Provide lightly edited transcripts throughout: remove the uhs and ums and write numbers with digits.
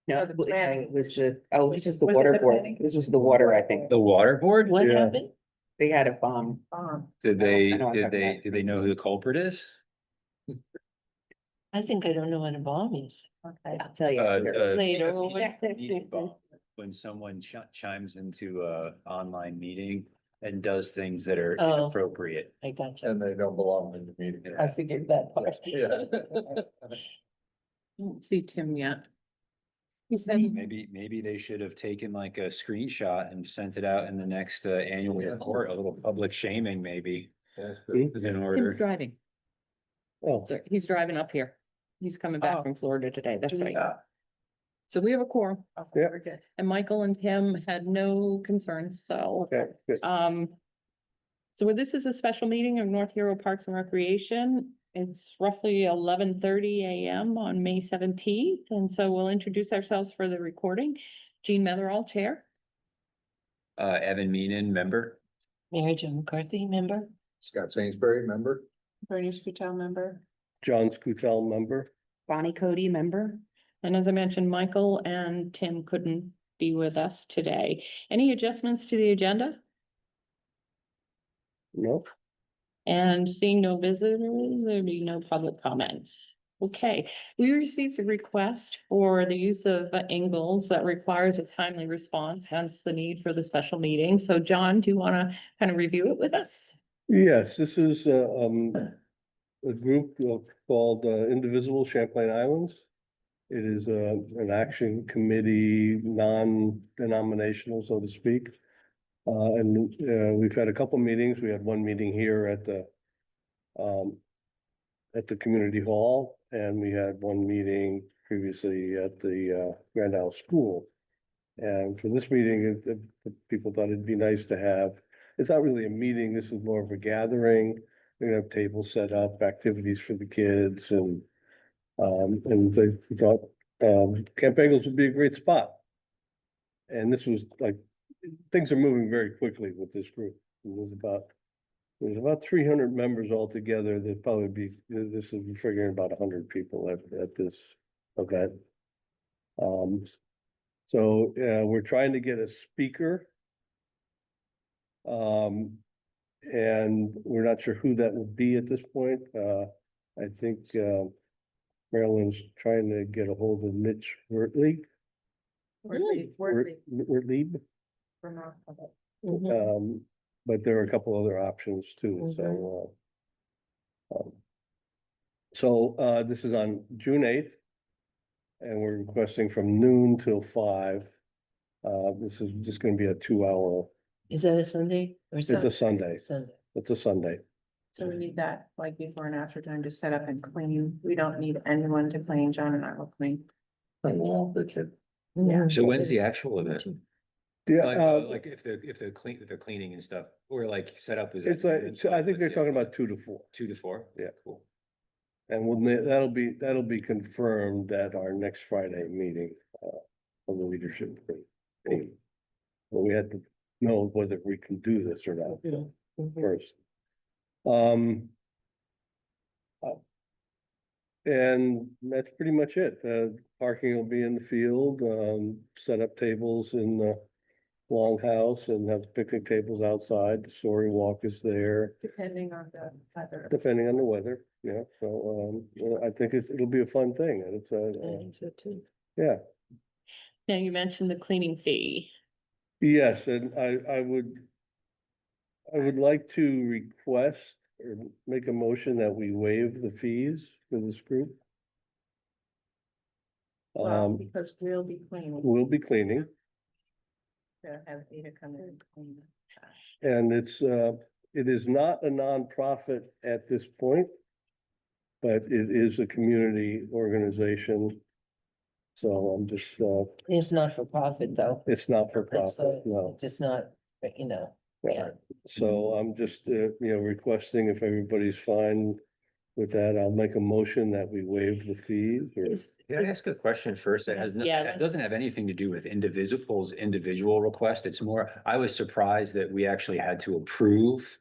No, Oh, the planning. it was this is the Was it water the board. planning? This was the water, I think. The water board? What Yeah. happened? They had a Did they, I know I'm did talking they, about- do they know who the culprit is? I think I don't know what a bomb is. I'll tell you. Later. When someone chimes into a online meeting and does things that are Oh. inappropriate. I got you. And they don't belong in the meeting. I figured that part. Yeah. Don't see Tim yet. He's Maybe they should have taken like a screenshot and sent it out in the next annual report, a little public shaming maybe That's good. in Tim's order. driving. Oh, So he's driving up here. He's coming back Oh. from Florida today. That's right. Yeah. So we have a quorum. Yeah. We're good. And Michael and Tim had no concerns, so. okay, good. So this is a special meeting of North Hero Parks and Recreation. It's roughly 11:30 a.m. on May 17th, and so we'll introduce ourselves for the recording. Jean Metherall, Chair. Evan Meenan, member. Mary Jo McCarthy, member? Scott Sainsbury, member? Bernice Patel, member. John Scutel, member? Bonnie Cody, member? And as I mentioned, Michael and Tim couldn't be with us today. Any adjustments to the agenda? No? And seeing no visitors, there'd be no public comments. Okay, we received a request for the use of Ingalls that requires a timely response, hence the need for the special meeting. So John, do you want to kind of review it with us? Yes, this is a group called Indivisible Champlain Islands. It is an action committee, non-denominational, so to speak. And we've had a couple meetings. We had one meeting here at the community hall, and we had one meeting previously at the Grand Isle School. And for this meeting, the people thought it'd be nice to have, it's not really a meeting, this is more of a gathering. We're gonna have tables set up, activities for the kids, and they thought Camp Bagels would be a great spot. And this was like, things are moving very quickly with this group. There's about 300 members altogether. There'd probably be, this is figuring about 100 people at this event. So we're trying to get a speaker. And we're not sure who that will be at this point. I think Marilyn's trying to get a hold of Mitch Wertley. Wertley. Mhm. But there are a couple other options too, so this is on June 8th. And we're requesting from noon till 5. This is just gonna be a 2-hour, Is that a Sunday or it's a Sunday? Sunday, Sunday. it's a Sunday. So we need that like before and after time to set up and clean. We don't need anyone to clean. John and I will clean. Yeah. So when's the actual event? Yeah, Like if they're cleaning and stuff, or like setup is. it's like, I think they're talking about 2 to 4. 2 to 4? Yeah. Cool. And that'll be confirmed at our next Friday meeting, of the leadership team. But we had to know whether we can do this or not Yeah. Mhm. first. And that's pretty much it. Parking will be in the field, set up tables in the longhouse and have picnic tables outside. The soaring walk is there, Depending on the weather. depending on the weather, yeah. So, I think it'll be a fun thing. And it's I think so too. yeah. Now, you mentioned the cleaning fee. Yes, and I would like to request or make a motion that we waive the fees for this group. Well, because we'll be cleaning. We'll be cleaning, To have Ada come in and clean. and it is not a nonprofit at this point, but it is a community organization. So I'm just, It's not for profit though. it's not for And profit, so no. it's just not, Yeah. yeah. So I'm just, requesting if everybody's fine with that, I'll make a motion that we waive the fees or. Can I ask a question first? That has, Yeah, that doesn't have anything to do with Indivisible's individual request. It's more, I was surprised that we actually had to approve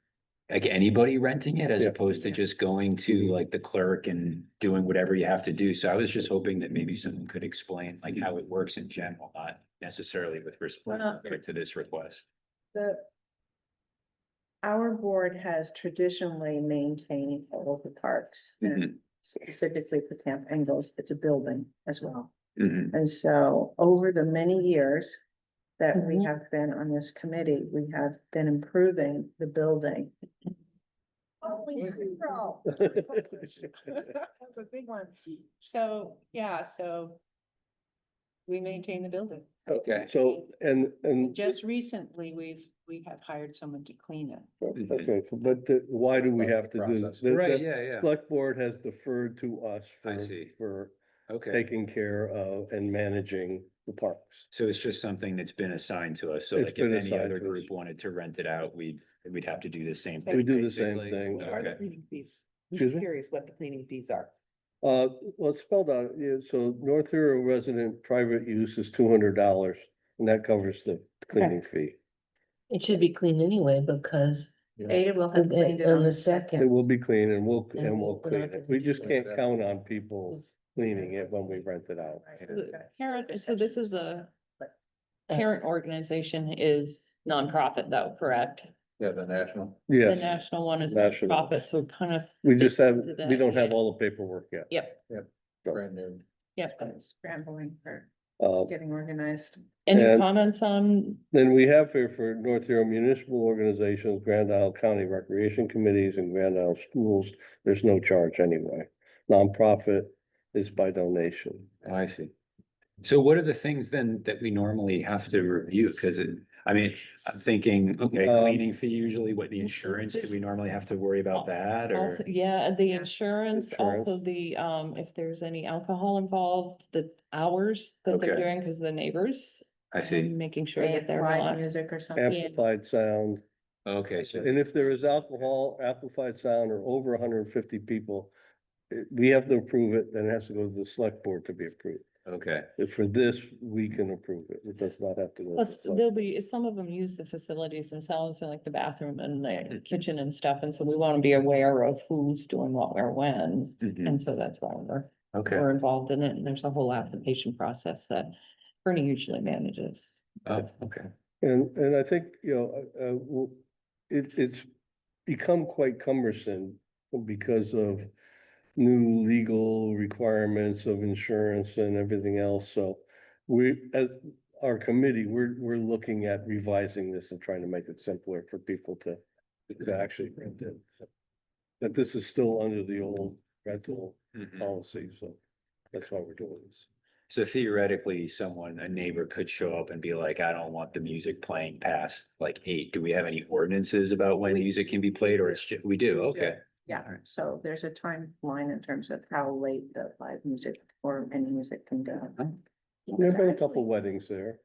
like anybody renting it as Yeah. opposed to just going to like the clerk and doing whatever you have to do. So I was just hoping that maybe someone could explain like how it works in general, not necessarily with respect to this request. Our board has traditionally maintained all of the parks, and specifically for Camp Engels, it's a building as well. Mhm. And so over the many years that we Mhm. have been on this committee, we have been improving the building. Holy crow. That's a big one. So, yeah, so we maintain the building. Okay. So, and. Just recently, we have hired someone to clean it. Okay, but why do we have to do this? Right, The yeah, yeah. Select board has deferred to us I see. for Okay. taking care of and managing the parks. So it's just something that's been assigned to us. So It's like been if any assigned other to us. group wanted to rent it out, we'd have to do the same We thing. do the same basically? thing. What are the Okay. cleaning fees? I'm Excuse just me? curious what the cleaning fees are. Well, it's spelled out, yeah, so North Hero resident private use is $200, and that covers the cleaning fee. It should be clean anyway because Ada will have cleaned it on on the the second. It will be clean and And we'll we're clean not it. gonna We do just that. can't count on people cleaning it when we rent it out. Parent, so this is a parent organization is nonprofit though, correct? Yeah, the national. The Yes, national one is National. nonprofit, so kind of. we just fits have, into we that, don't have yeah. all the paperwork yet. Yep, Brand new. yep. Scrambling for Uh, getting organized. Any And- comments on, Then we have here for North Hero municipal organizations, Grand Isle County Recreation Committees and Grand Isle Schools, there's no charge anyway. Nonprofit is by donation. Oh, I see. So what are the things then that we normally have to review? Cause I'm thinking, okay, cleaning fee usually, what the insurance, do we normally have to worry about that or? also, yeah, the insurance, Insurance. also the, if there's any alcohol involved, the hours that they're Okay. doing, because the neighbors. I see. Making sure that they're Live not. music or something. Amplified sound, Okay, so, and if there is alcohol, amplified sound or over 150 people, we have to approve it, then it has to go to the select board to be approved. okay, If for this, we can approve it. It does not have to go. to the Plus, select- there'll be, some of them use the facilities themselves, like the bathroom and the kitchen and stuff, and so we want to be aware of who's doing what where when. Mhm. And so that's why Okay. we're involved in it, and there's a whole application process that Bernie usually manages. Oh, okay. And I think, it's become quite cumbersome because of new legal requirements of insurance and everything else, so we, as our committee, we're looking at revising this and trying to make it simpler for people to actually rent it. But this is still under the old rental Mhm. policy, so that's why we're doing this. So theoretically, a neighbor could show up and be like, I don't want the music playing past like 8. Do we have any ordinances about when We- music can be played or we do? We do. Okay. Yeah, Alright. so there's a timeline in terms of how late the live music or any music can go. Oh. There've been a It's couple actually- weddings there.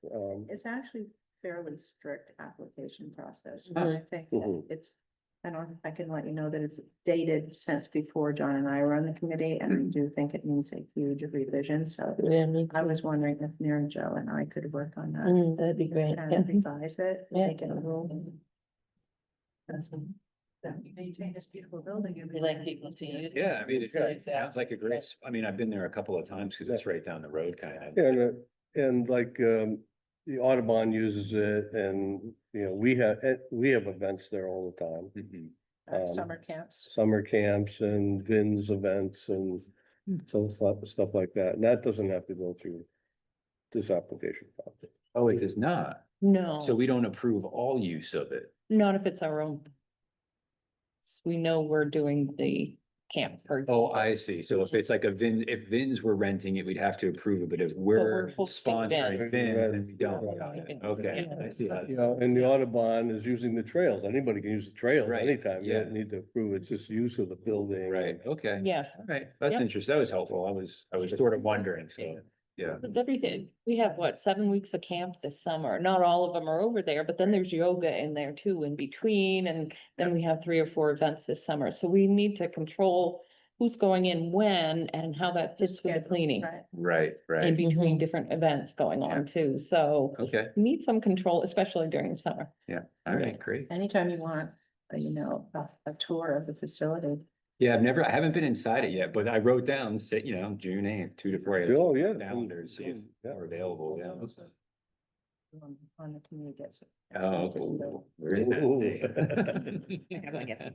It's actually fairly strict application process. Huh. I think Mhm. it's, I can let you know that it's dated since before John and I were on the committee, and I do think it needs a huge revision, so Yeah, me I too. was wondering if Mary Jo and I could work on that. That'd be great. And Yeah. revise it, Yeah. make it a rule. That we maintain this beautiful building. and We like people to use. Yeah, I mean, it So, sounds like a great, I mean, I've been there a couple of times because it's right down the road kind of. Yeah, and like, the Audubon uses it and, we have events there all the time. Mhm. Summer camps. Summer camps and Vins events and some stuff like that. And that doesn't have to go through this application process. Oh, it does not. No, So we don't approve all use of it. not if it's our own. We know we're doing the camp. for Oh, example. I see. So if it's like if Vins were renting it, we'd have to approve it, but if we're hosting sponsoring Vins. Vin, then we don't. Right. Got it. Okay, I see how. And the Audubon is using the trails. Anybody can use the trails Right, anytime. You yeah. don't need to approve. It's just use of the building. Right, okay. Yeah, All right, that's Yep. interesting. That was helpful. I was sort of wondering, so, yeah. with everything, we have 7 weeks of camp this summer, not all of them are over there, but then there's yoga in there too in between, and then we have 3 or 4 events this summer, so we need to control who's going in when and how that fits with the Schedule, cleaning. right. Right, In right. between different events going on too, so Okay, we need some control, especially during the summer. yeah, all right, great. Anytime you want. a tour of the facility. Yeah, I haven't been inside it yet, but I wrote down, say, June 8th, 2 to 4. Oh, yeah. Calendar, see if Yeah. we're available, yeah. On the community gets it. Oh, cool. We're in that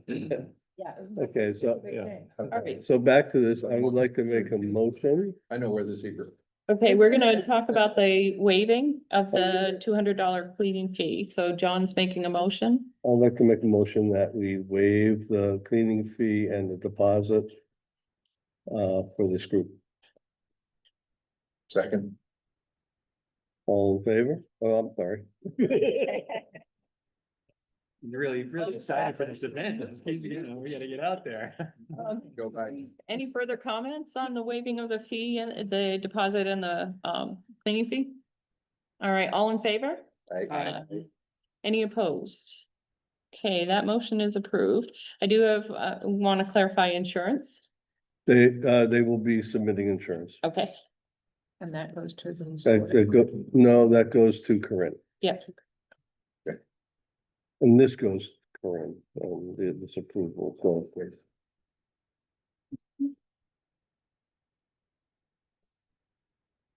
day. Yeah. Okay, so, right. so back to this, I would like to make a motion. I know where the secret. Okay, we're gonna talk about the waiving of the $200 cleaning fee. So John's making a motion. I'd like to make a motion that we waive the cleaning fee and the deposit for this group. Second. All in favor? Oh, I'm sorry. Really, really excited for this event. We gotta get out there. Go back. Any further comments on the waiving of the fee and the deposit and the cleaning fee? All right, all in favor? Any opposed? Okay, that motion is approved. I do have, want to clarify insurance. They will be submitting insurance. Okay, And that goes to the. No, that goes to Corinne, yeah, and this goes to Corinne, this approval, so.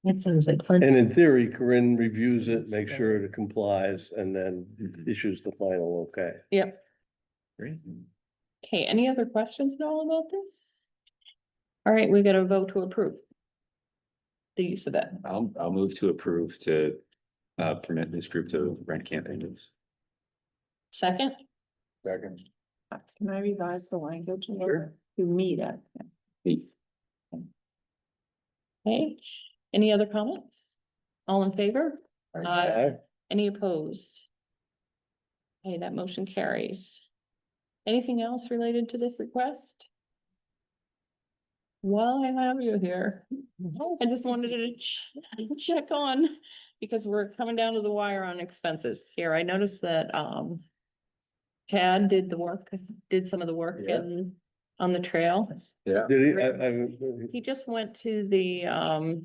That sounds like fun. And in theory, Corinne reviews it, makes sure it complies, and then issues the final okay. yep. Great. Okay, any other questions at all about this? All right, we got a vote to approve the use of it. I'll move to approve to permit this group to rent campings. Second, Second. Can I revise the language? Sure. To meet it. okay, any other comments? All in favor? Aye. Any opposed? Okay, that motion carries. Anything else related to this request? While I have you here, I just wanted to check on, because we're coming down to the wire on expenses here. I noticed that, Chad did some of the work Yeah. on the trail. Yeah. Did he, He just went to the,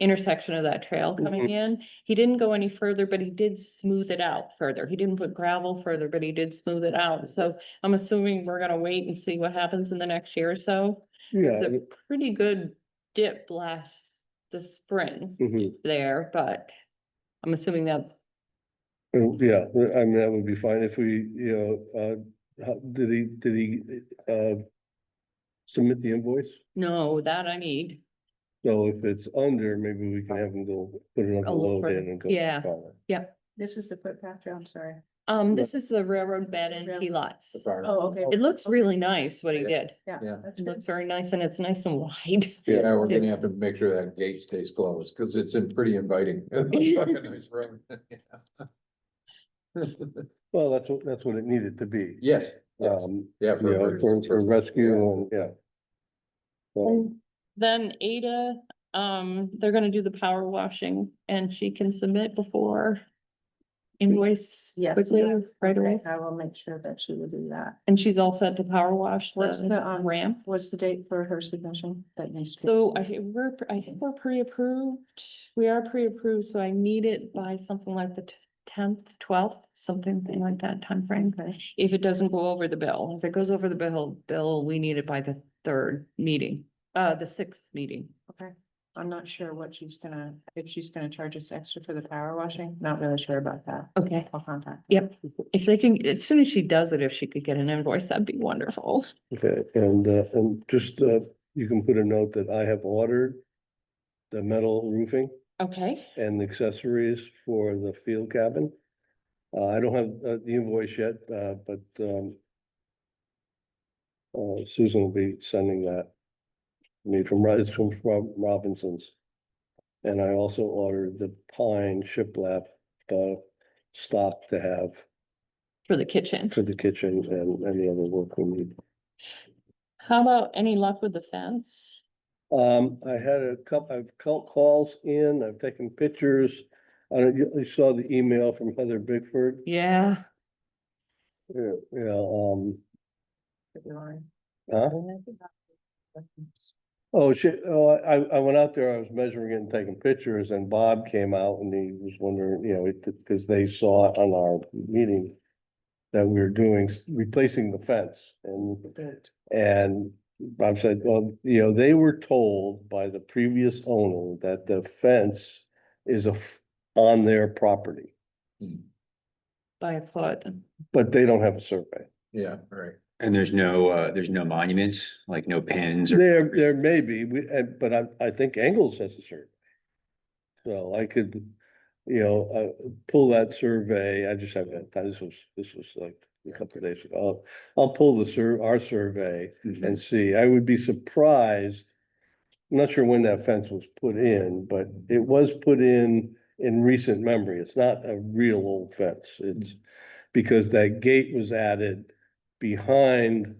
intersection of that trail coming in. He didn't go any further, but he did smooth it out further. He didn't put gravel further, but he did smooth it out. So I'm assuming we're gonna wait and see what happens in the next year or so. It's yeah, a pretty good dip last the spring mhm. there, but I'm assuming that, Yeah, I mean, that would be fine if we, did he, submit the invoice? no, that I need. So if it's under, maybe we can have him go put another A little load further. in and go. Yeah. farther. This is the footpath trail, I'm sorry. This is the railroad bed and Rail- Pilots. Oh, okay. It looks really nice what he did. Yeah, Yeah. that's It good. looks very nice and it's nice and wide. Yeah, we're Too. gonna have to make sure that gate stays closed, cause it's in pretty inviting. It looks like a nice road. Well, that's what it needed to be. Yes, yes, yeah. For rescue and, yeah. So, And then Ada, they're gonna do the power washing and she can submit before invoice Yes, quickly, yeah. right away. Okay, I will make sure that she will do that. And she's all set to power wash What's the the, ramp. What's the date for her submission? That needs to. So I think we're pre-approved. We are pre-approved, so I need it by something like the 10th, 12th, something like that timeframe. If it doesn't go over the bill, if it goes over the bill, we need it by the 3rd meeting, the 6th meeting. Okay, I'm not sure what if she's gonna charge us extra for the power washing, not really sure about that. Okay. I'll contact. Yep, if they can, as soon as she does it, if she could get an invoice, that'd be wonderful. okay, and just, you can put a note that I have ordered the metal roofing Okay, and accessories for the field cabin. I don't have the invoice yet, but Susan will be sending that. It's from Robinsons. And I also ordered the pine shiplap stock to have for the kitchen. for the kitchen and any other work we need. How about any luck with the fence? I had I've called calls in, I've taken pictures. I don't, you saw the email from Heather Bigford. Yeah, Yeah, huh? Oh, shit, I went out there, I was measuring it and taking pictures, and Bob came out and he was wondering, because they saw it on our meeting. that we were doing, replacing the fence and Bob said, well, you know, they were told by the previous owner that the fence is on their property, By a foot. but they don't have a survey. Yeah, right. And there's no monuments, like no pins or, There may be, but I think Engels has a survey. So I could, you know, pull that survey, I just haven't had time, this was like a couple of days ago. I'll pull our survey Mhm. and see, I would be surprised. I'm not sure when that fence was put in, but it was put in recent memory, it's not a real old fence, it's because that gate was added behind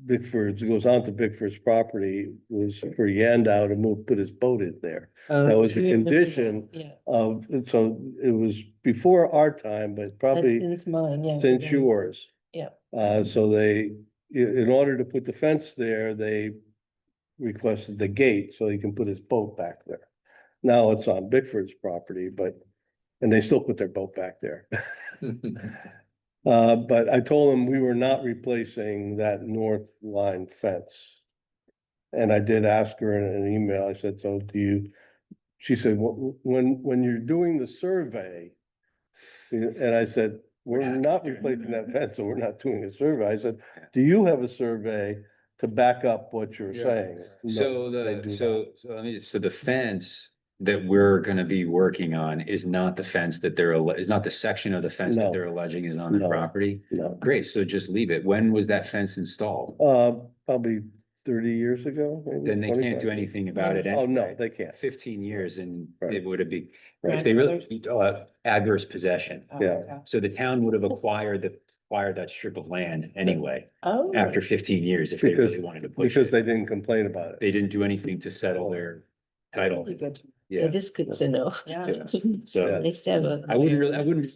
Bickford's, it goes onto Bickford's property, was for Yandow to put his boat in there. That was a condition Yeah, of, so it was before our time, but probably it's mine, yeah. since yeah. yours. Yeah. So they, in order to put the fence there, they requested the gate so he can put his boat back there. Now it's on Bickford's property, and they still put their boat back there. But I told them we were not replacing that north line fence. And I did ask her in an email, I said, so she said, when you're doing the survey. And I said, we're not replacing that fence, so we're not doing a survey. I said, do you have a survey to back up what you're Yeah. saying? so No, they do so the fence that we're gonna be working on is not the fence that is not the section of the fence that No. they're alleging is on the No. property? not. Great, so just leave it. When was that fence installed? No, probably 30 years ago, maybe Then they can't 25. do anything about it Oh, no, anyway. they can't. 15 years and Right. it would have been, Right. if they really, adverse possession. Yeah. So the town would have acquired that strip of land anyway, Oh. after 15 years, if they Because- really wanted to push Because it. they didn't complain about it. They didn't do anything to settle their title. Really good. Yeah, Yeah, this good to know. Yeah. so Nice to have a. I wouldn't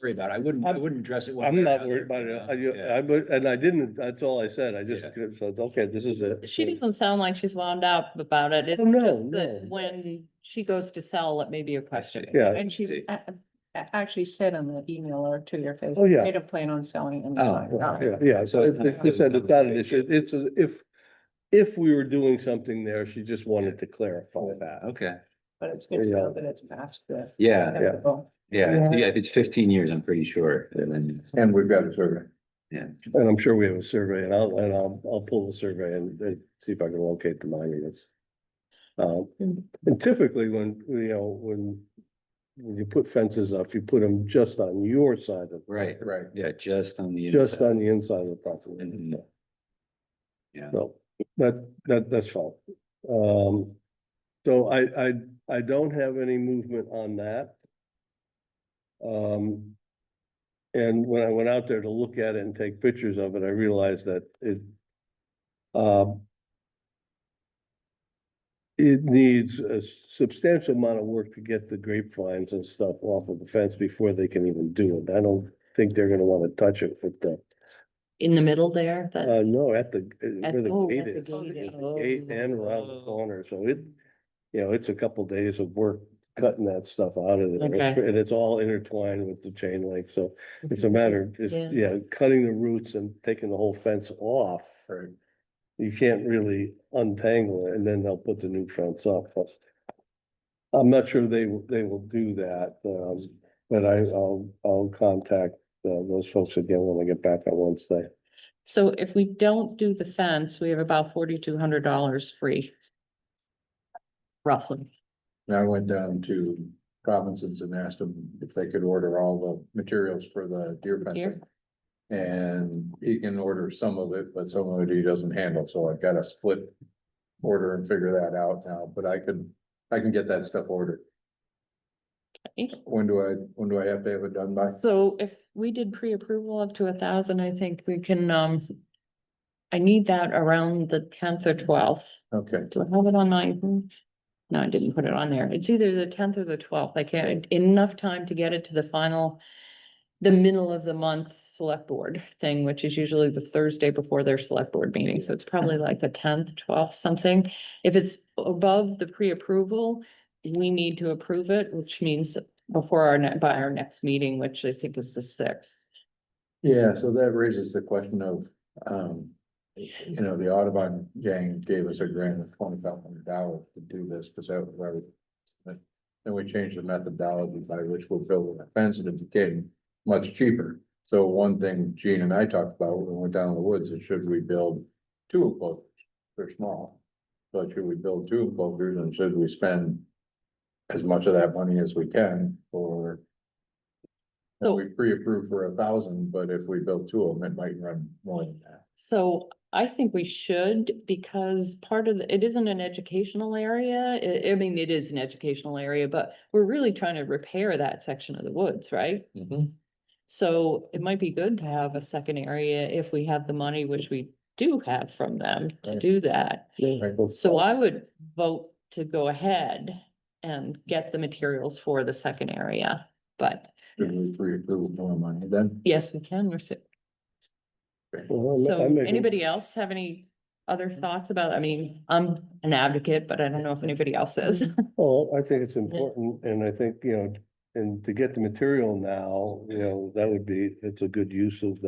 worry about it. I wouldn't address it. one I'm way or not another, worried about but, it. yeah. And I didn't, that's all I said. I just Yeah. said, okay, this is it. She doesn't sound like she's wound up about it. It's Oh, no, just that no. when she goes to sell, it may be a question. Yeah. And she actually said on the email or to your face. Oh, yeah. They don't plan on selling it. Oh, Yeah, so it said it's not an issue. It's, if we were doing something there, she just wanted to clarify that. Okay, But it's good to know that it's past the. yeah, Yeah. yeah, if it's 15 years, I'm pretty sure, and then, And we've got a survey. And I'm sure we have a survey and I'll pull the survey and see if I can locate the monuments. And typically when you put fences up, you put them just on your side of, right, Right. yeah, just on the. just inside. on the inside of the property. Mhm. Yeah. So that's fine. So I don't have any movement on that. And when I went out there to look at it and take pictures of it, I realized that it needs a substantial amount of work to get the grapevines and stuff off of the fence before they can even do it. I don't think they're gonna wanna touch it with the, In the middle there, that's. no, at the, At- where the oh, gate at the is. gate, The gate and around the corner, so it's a couple days of work cutting that stuff out of there. Okay. And it's all intertwined with the chain link, so it's a matter of just, Yeah. cutting the roots and taking the whole fence off. Right. You can't really untangle it, and then they'll put the new fence up. But I'm not sure they will do that, but I'll contact those folks again when I get back on Wednesday. So if we don't do the fence, we have about $4,200 free. Roughly. And I went down to Robinsons and asked them if they could order all the materials for the deer Here? fencing. And he can order some of it, but some of it he doesn't handle, so I've got to split order and figure that out now, but I can get that stuff ordered. When do I have to have it done by? So if we did pre-approval up to 1,000, I think we can, I need that around the 10th or 12th. Okay, Do I have it on my? No, I didn't put it on there. It's either the 10th or the 12th. I can't, enough time to get it to the final, the middle of the month select board thing, which is usually the Thursday before their select board meeting. So it's probably like the 10th, 12th, something. If it's above the pre-approval, we need to approve it, which means before by our next meeting, which I think is the 6th. Yeah, so that raises the question of, the Audubon gang gave us a grant of $2,500 to do this, because that was where then we changed the methodology by which we're building a fence, and it became much cheaper. So one thing Gene and I talked about when we went down in the woods is, should we build 2 enclosures? They're small. But should we build 2 enclosures, and should we spend as much of that money as we can for? So- We pre-approved for 1,000, but if we build 2 of them, it might run more than that. So I think we should, because part of it isn't an educational area. I mean, it is an educational area, but we're really trying to repair that section of the woods, right? So it might be good to have a second area if we have the money, which we do have from them to Right. do that. Right. So I would vote to go ahead and get the materials for the second area, but Should we pre-approve more money then? yes, we can. Well, So I make a- anybody else have any other thoughts about, I mean, I'm an advocate, but I don't know if anybody else is. Well, I think it's important, and I think, and to get the material now, that would be, it's a good use of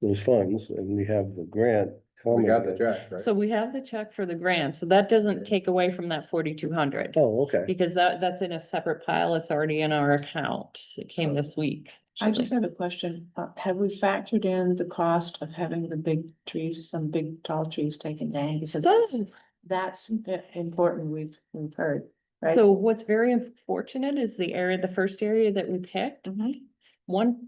those funds, and we have the grant We coming. got the check, right? So we have the check for the grant, so that doesn't take away from that 4,200. Oh, okay. Because that's in a separate pile, it's already in our account, it came this week. I just have a question. Have we factored in the cost of having the big trees, some big tall trees taken down? Because So, that's important, we've heard, right? so what's very unfortunate is the first area that we picked, Mhm. one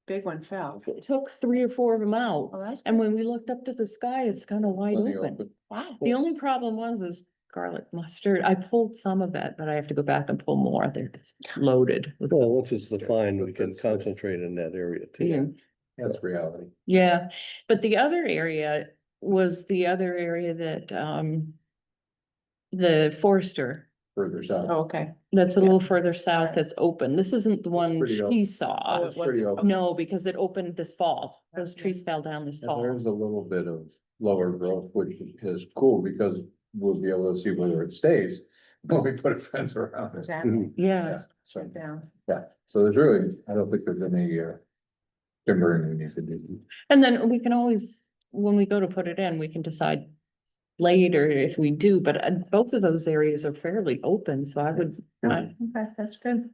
Big one fell. took 3 or 4 of them out. Oh, that's And good. when we looked up to the sky, it's kind of wide Plenty open. open. Wow. The only problem is garlic mustard. I pulled some of it, but I have to go back and pull more. There, it's loaded. with- Well, once it's defined, we can That's good. concentrate in that area too. Yeah. That's reality. Yeah, but the other area was the other area that, the Forester, Further south. Oh, okay. that's a Yeah. little further south that's open. This isn't the one pretty open. she Oh, saw. It's pretty open. No, because it opened this fall. Those Okay. trees fell down this And fall. there's a little bit of lower growth, which is cool, because we'll be able to see whether it stays when we put a fence around it. Exactly. Yeah, Yeah, so, Down. yeah, so there's really, I don't think there's any, timbering we need to do. and then we can always, when we go to put it in, we can decide later if we do, but both of those areas are fairly open, so I would, Okay, that's good.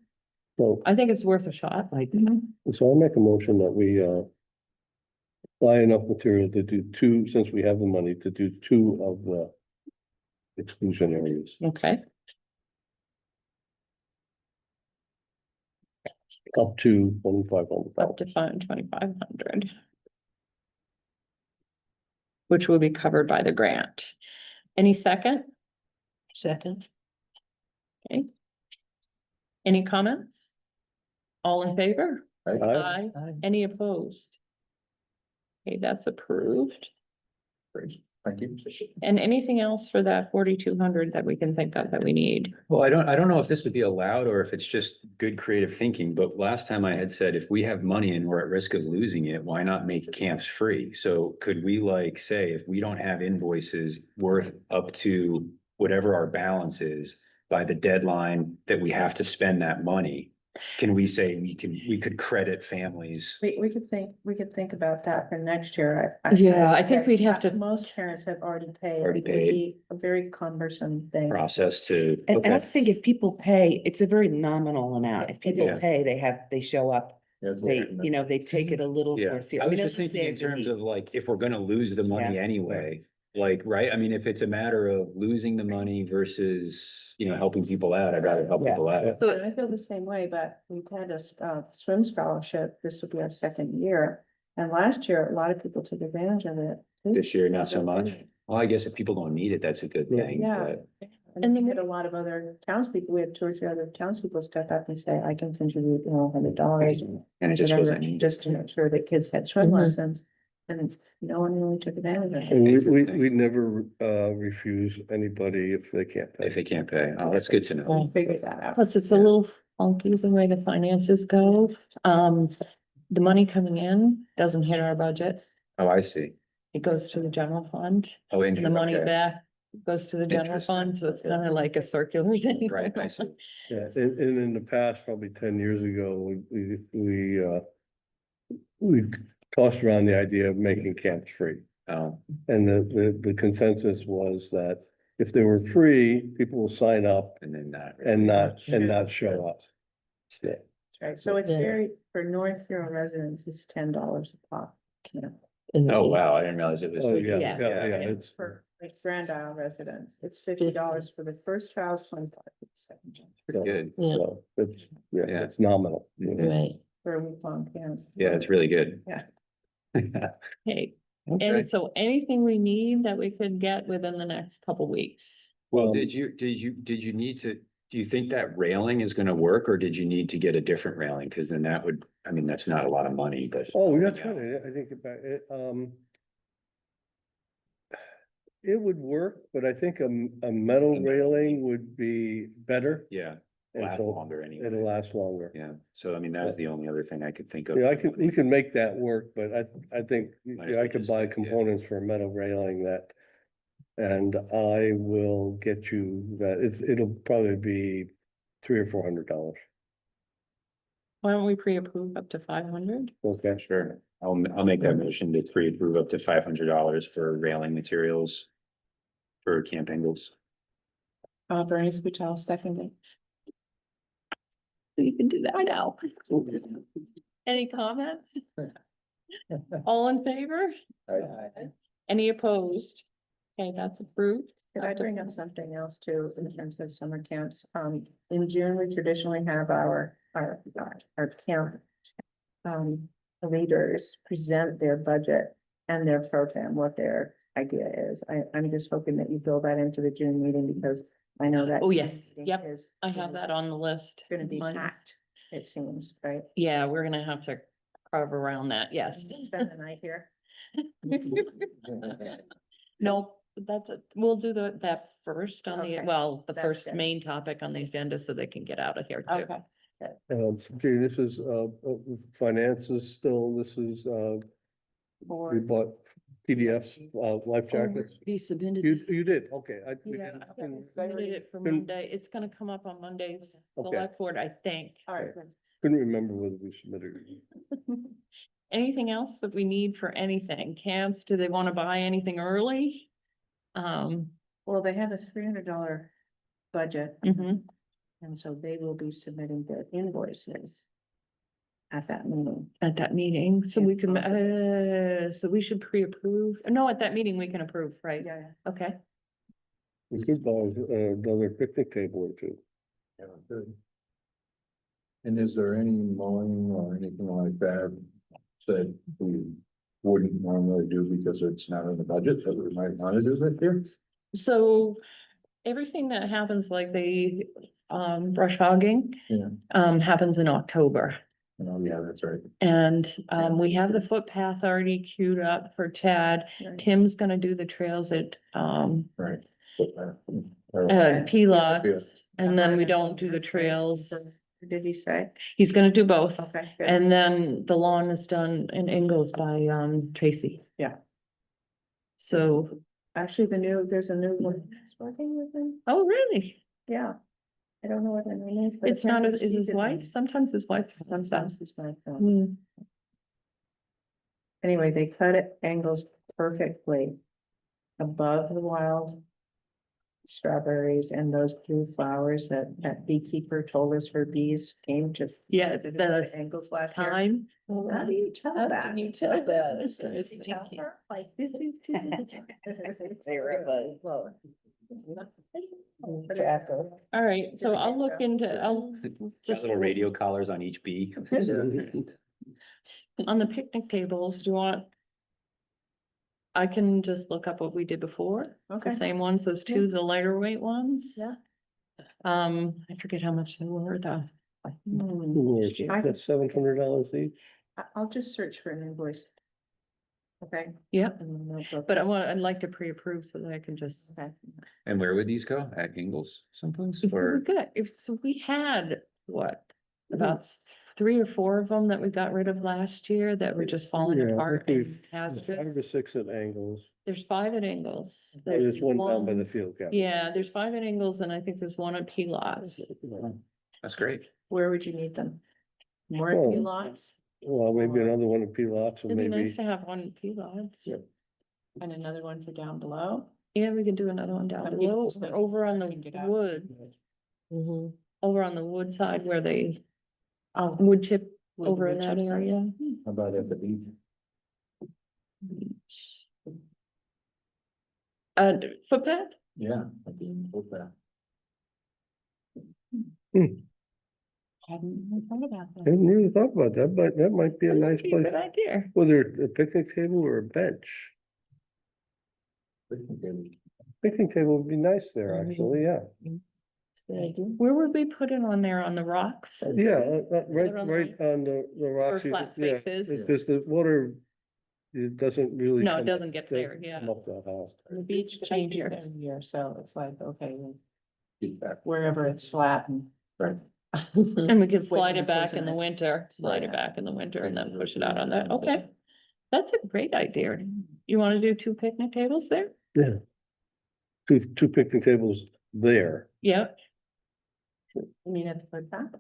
So, I think it's worth a shot, like. so I'll make a motion that we, buy enough material to do 2, since we have the money, to do 2 of the exclusion areas, Okay, up to $2,500. up to 2,500. Which will be covered by the grant. Any second? Second. Okay. Any comments? All in favor? Aye. Aye. Any opposed? Okay, that's approved. Great, thank you. And anything else for that 4,200 that we can think of that we need? Well, I don't know if this would be allowed or if it's just good creative thinking, but last time I had said, if we have money and we're at risk of losing it, why not make camps free? So could we say, if we don't have invoices worth up to whatever our balance is by the deadline that we have to spend that money, can we say we could credit families? We could think about that for next year. Yeah, I think we'd have to- Most parents have already paid. Already It would paid. be a very cumbersome thing. Process to, And I okay, think if people pay, it's a very nominal amount. If people is. pay, they show up, Yeah, it's they, like- they take it a little yeah. more I seriously. was just thinking in terms of if we're gonna lose the money Yeah. anyway, right? I mean, if it's a matter of losing the money versus, helping people out, I'd rather help Yeah. people out. So And I feel the same way, but we've had a swim scholarship. This will be our second year. And last year, a lot of people took advantage of it. This year, not so much. Well, I guess if people don't need it, that's a good Yeah. thing, Yeah. but And And then then we had a lot of other townspeople. We had 2 or 3 other townspeople step up and say, I can contribute, $100. and it just wasn't needed. Just to make sure that kids had swim Mhm. lessons. And no one really took advantage of it. And we never, refuse anybody if they can't pay. If they can't pay, oh, that's good to know. We figured that out. plus it's a little funky the way the finances go. The money coming in doesn't hit our budget. Oh, I see. It goes to the general fund. Oh, And the money okay. back goes to the general Interesting. fund, so it's kind of like a circular thing. Right, I see. Yeah, and in the past, probably 10 years ago, we tossed around the idea of making camps free. Oh, And the consensus was that if they were free, people will sign up and then not. and not show up. Yeah. That's right, so it's Yeah. very, for North Huron residents, it's $10 a pop. Camp. in the Oh, evening. wow, I didn't realize it was. Oh, yeah, Yeah. yeah, it's, For like Grand Isle residents, it's $50 for the first child, 25 for the second child, Pretty good. Yeah, so it's, yeah, Yeah. it's nominal. Mhm. right. for a week-long camp. Yeah, it's really good. Yeah. Okay, Okay. and so anything we need that we could get within the next couple weeks? Well, Um, did you need to, do you think that railing is gonna work, or did you need to get a different railing? Cause then that would, I mean, that's not a lot of money, but. Oh, that's right, I think about it, it would work, but I think a metal railing would be better. Yeah, And last so longer anyway. it'll last longer. Yeah, so I mean, that was the only other thing I could think of. Yeah, we can make that work, but I think, Might as yeah, I well could just- buy yeah. components for a metal railing that. And I will get you that, it'll probably be $300 or $400. Why don't we pre-approve up to 500? Okay, Sure, I'll make that motion to pre-approve up to $500 for railing materials for Camp Ingles. Bernie Scutel seconded. You can do that now. Any comments? All in favor? Any opposed? Okay, that's approved. Could I bring up something else too, in terms of summer camps? In June, we traditionally have our camp. Leaders present their budget and their program, what their idea is. I'm just hoping that you build that into the June meeting, because I know that. Oh, yes. June meeting Yep. is- I have that on the list. Gonna be Mine. packed, it seems, right? Yeah, we're gonna have to carve around that, yes. Spend the night here. No, that's, we'll do that first on the, Okay, well, the that's first good. main topic on the agenda so they can get out of here too. Gee, this is, finances still, this is, we bought PDFs, life jackets. Be submitted. You did, okay. We Yeah, didn't- I couldn't- submitted it for couldn't- Monday. It's gonna come up on Monday's Okay. select board, I think. All right. Couldn't remember whether we submitted it. Anything else that we need for anything? Camps, do they want to buy anything early? Well, they have a $300 budget, Mhm. and so they will be submitting their invoices at that meeting. At that meeting, so If we can, possible. so we should pre-approve. No, at that meeting we can approve, right? Yeah. Okay. We could buy another picnic table or two. Yeah, good. And is there any mowing or anything like that that we wouldn't normally do because it's not in the budget, that we might want to do this year? So everything that happens like the brush hogging Yeah. happens in October. Oh, yeah, that's right. And we have the footpath already queued up for Chad. Right. Tim's gonna do the trails at Right. P-Lot. Yeah. And then we don't do the trails. Did he say? He's gonna do both. Okay, good. And then the lawn is done in Ingles by Tracy. Yeah. So, Actually, there's a new one that's working with him. oh, really? Yeah. I don't know what her name is. but It's not, apparently is she his did wife? one. Sometimes his wife does that. Sometimes his wife does. Hmm. Anyway, they cut it angles perfectly above the wild strawberries and those blue flowers that beekeeper told us her bees came to. Yeah, to the angles last year. Time. How do you tell How that? can you tell that? Did you tell her? Like, this is. Tracker. All right, so I'll look into, I'll Got just, little radio collars on each bee. on the picnic tables, do you want? I can just look up what we did before, Okay. the same ones, those two, the lighter weight ones. Yeah. I forget how much they were though. That's $700 each. I'll just search for an invoice. Okay. Yep, And then they'll go- but I'd like to pre-approve so that I can just. Okay. And where would these go? At Ingles someplace If we or? got, so we had, what, about 3 or 4 of them that we got rid of last year that were just falling Yeah, I apart think and 5 or hazardous. 6 at Angles. There's 5 at Ingles. There's one down by the one- field cap. Yeah, there's 5 at Ingles and I think there's 1 at P-Lots. That's great. Where would you need them? More Oh. in lots? Well, maybe Or- another one in Pilots and It'd be maybe, nice to have one in P-lots. Yep. And another one for down below. Yeah, we could do another one down But below, people or over on can the get out. wood, over on the wood side where they Oh. wood chip Wood over in that chips. area. How about at the beach? Footpath? Yeah. I didn't put that. Hadn't even thought about I that. hadn't really thought about that, but that might be a nice That'd be place. Good idea. Whether a picnic table or a bench. Picnic table would be nice there, actually, yeah. Where would we put it on there, on the rocks? Yeah, right, it on right on the rocks. you flat could- yeah, spaces? Because the water, it doesn't really. No, it come- doesn't get there, come yeah. Up that high. The beach change changes here. every year, so it's like, okay, Feedback. wherever it's flat and. Right. And we could slide When it back pushing in the it. winter, slide it Right. back in the winter and then push it out on that, okay. That's a great idea. You wanna do 2 picnic tables there? Yeah. Two picnic tables there. Yep. You mean at the footpath?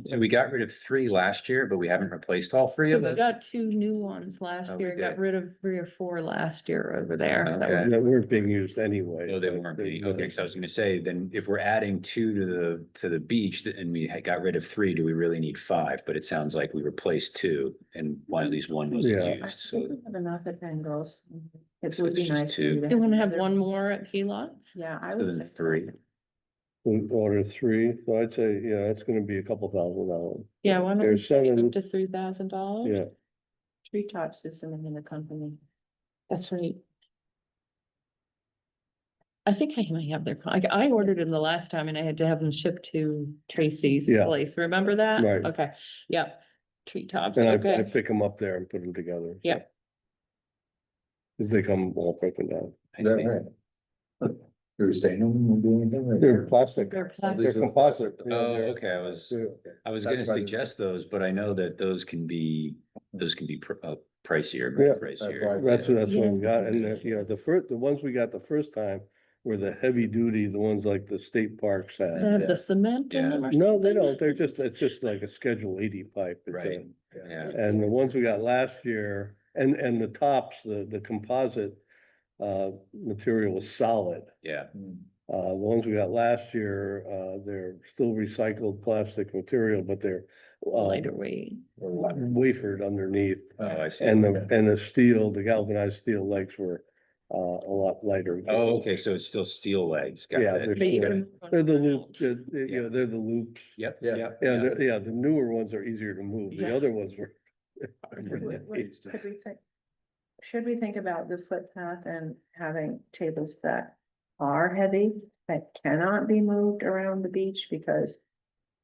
So we got rid of 3 last year, but we haven't replaced all 3 of We them. got 2 new ones last Oh, we year, got did. rid of 3 or 4 last year over there. That Okay. were- That weren't being used anyway. No, they but weren't they- being, okay, so I was gonna say, then if we're adding 2 to the beach and we got rid of 3, do we really need 5? But it sounds like we replaced 2 and at least one wasn't Yeah. I used, think so. we have enough at Bengals. It So would it's be just nice. for 2. you to You wanna have another- one more at P-lots? Yeah, I So would then say. 3. We order 3, so I'd say, yeah, it's gonna be a couple $1,000. Yeah, why don't we There's take seven- up to $3,000? Yeah, Treetops is the name of the company. That's right. I think I might have their, I ordered them the last time and I had to have them shipped to Tracy's Yeah. place, remember that? Right. Okay, yeah, treetops, and I okay, pick them up there and put them together. Yeah. Cause they come all broken down. Is that right? You're staying them and doing anything? or- They're plastic. They're They're plastic. composite. you know, Oh, they're- okay, I was they're- gonna That's why- suggest those, but I know that those can be pricier, Yeah. much pricier. That's what Yeah. we got, and the ones we got the first time were the heavy duty, the ones like the state parks They had. have Yeah. the cement in them or No, they something? don't, it's just like a Schedule 80 pipe. It's a- Right, yeah. And the ones we got last year, and the tops, the composite material was solid. Yeah, The ones we got last year, they're still recycled plastic material, but they're Lighter weight. wafered underneath. oh, I see. And Okay. the galvanized steel legs were a lot lighter. Oh, okay, so it's still steel legs. Got Yeah, it. they're But you still- gotta move them They're the around. loop, you know, they're the loops. Yep, Yeah. yep. Yeah, yep. yeah, the newer ones are easier to move. The Yeah. other ones were. Could we think, should we think about the footpath and having tables that are heavy, that cannot be moved around the beach? Because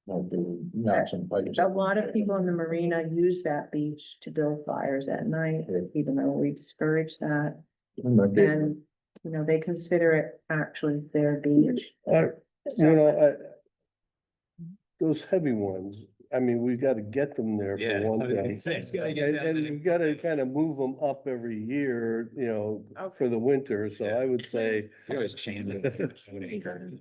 Knock some pipes. a lot of people in the marina use that beach to build fires at night, Yeah. even though we discourage that. Might be- And, you know, they consider it actually their beach. You So, know, those heavy ones, I mean, we gotta get them there Yeah. for one I was gonna thing. say, it's gotta get And, down and there. we gotta kind of move them up every year, you know, for the winter, so Yeah. I would say. You always chain them to an anchor.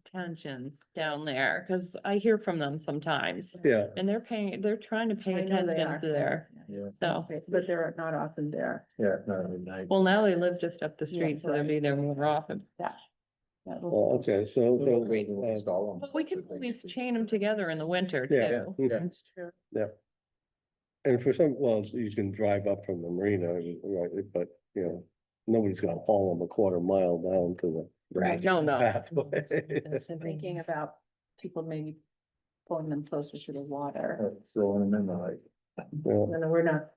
Attention down there, cause I hear from them sometimes, Yeah, and they're trying to pay I know they attention are. to there, Yeah, so. but they're not often there. yeah, no, at night. Well, now they live just up the Yeah, street, so they'll right. be there more often. well, okay, so, Install 'em. But we can always chain them together in the winter Yeah. too. Yeah. That's true. and for some, well, you can drive up from the marina, right, but, you know, nobody's gonna haul them a quarter mile down to the. Right, no, no. pathway. Thinking about people maybe pulling them closer to the water. Throwing them in the lake. Yeah. And we're not,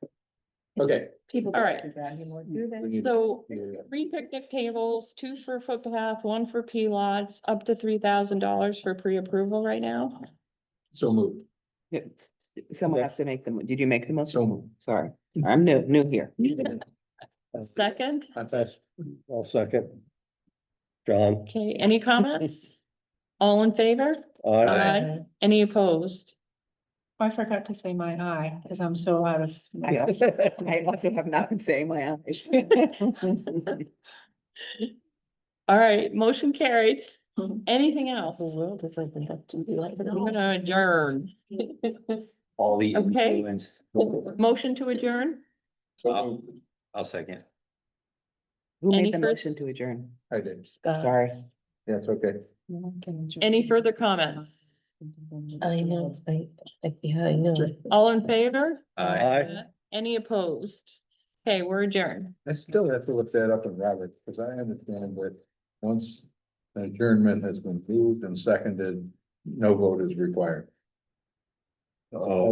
Okay. people All don't right. do that anymore, do We they? need- So Yeah. 3 picnic tables, 2 for footpath, 1 for P-lots, up to $3,000 for pre-approval right now. So moved. Yeah, someone has to make them. Did you make the motion? So- Sorry, I'm new here. Second, That's, I'll second. John, okay, any comments? All in favor? I, Any opposed? I forgot to say my eye, because I'm so out of. Yeah. I also have not been saying my eyes. All right, motion carried. Anything else? The world is opened up to be like. I'm gonna adjourn. all the Okay. influence. Motion to adjourn? So I'll second. Who Any made the fur- motion to adjourn? I did. Sorry. That's okay. Any further comments? I know, yeah, I know. All in favor? Aye. Any opposed? Okay, we're adjourned. I still have to look that up in Robert, because I understand that once an adjournment has been moved and seconded, no vote is required. Oh.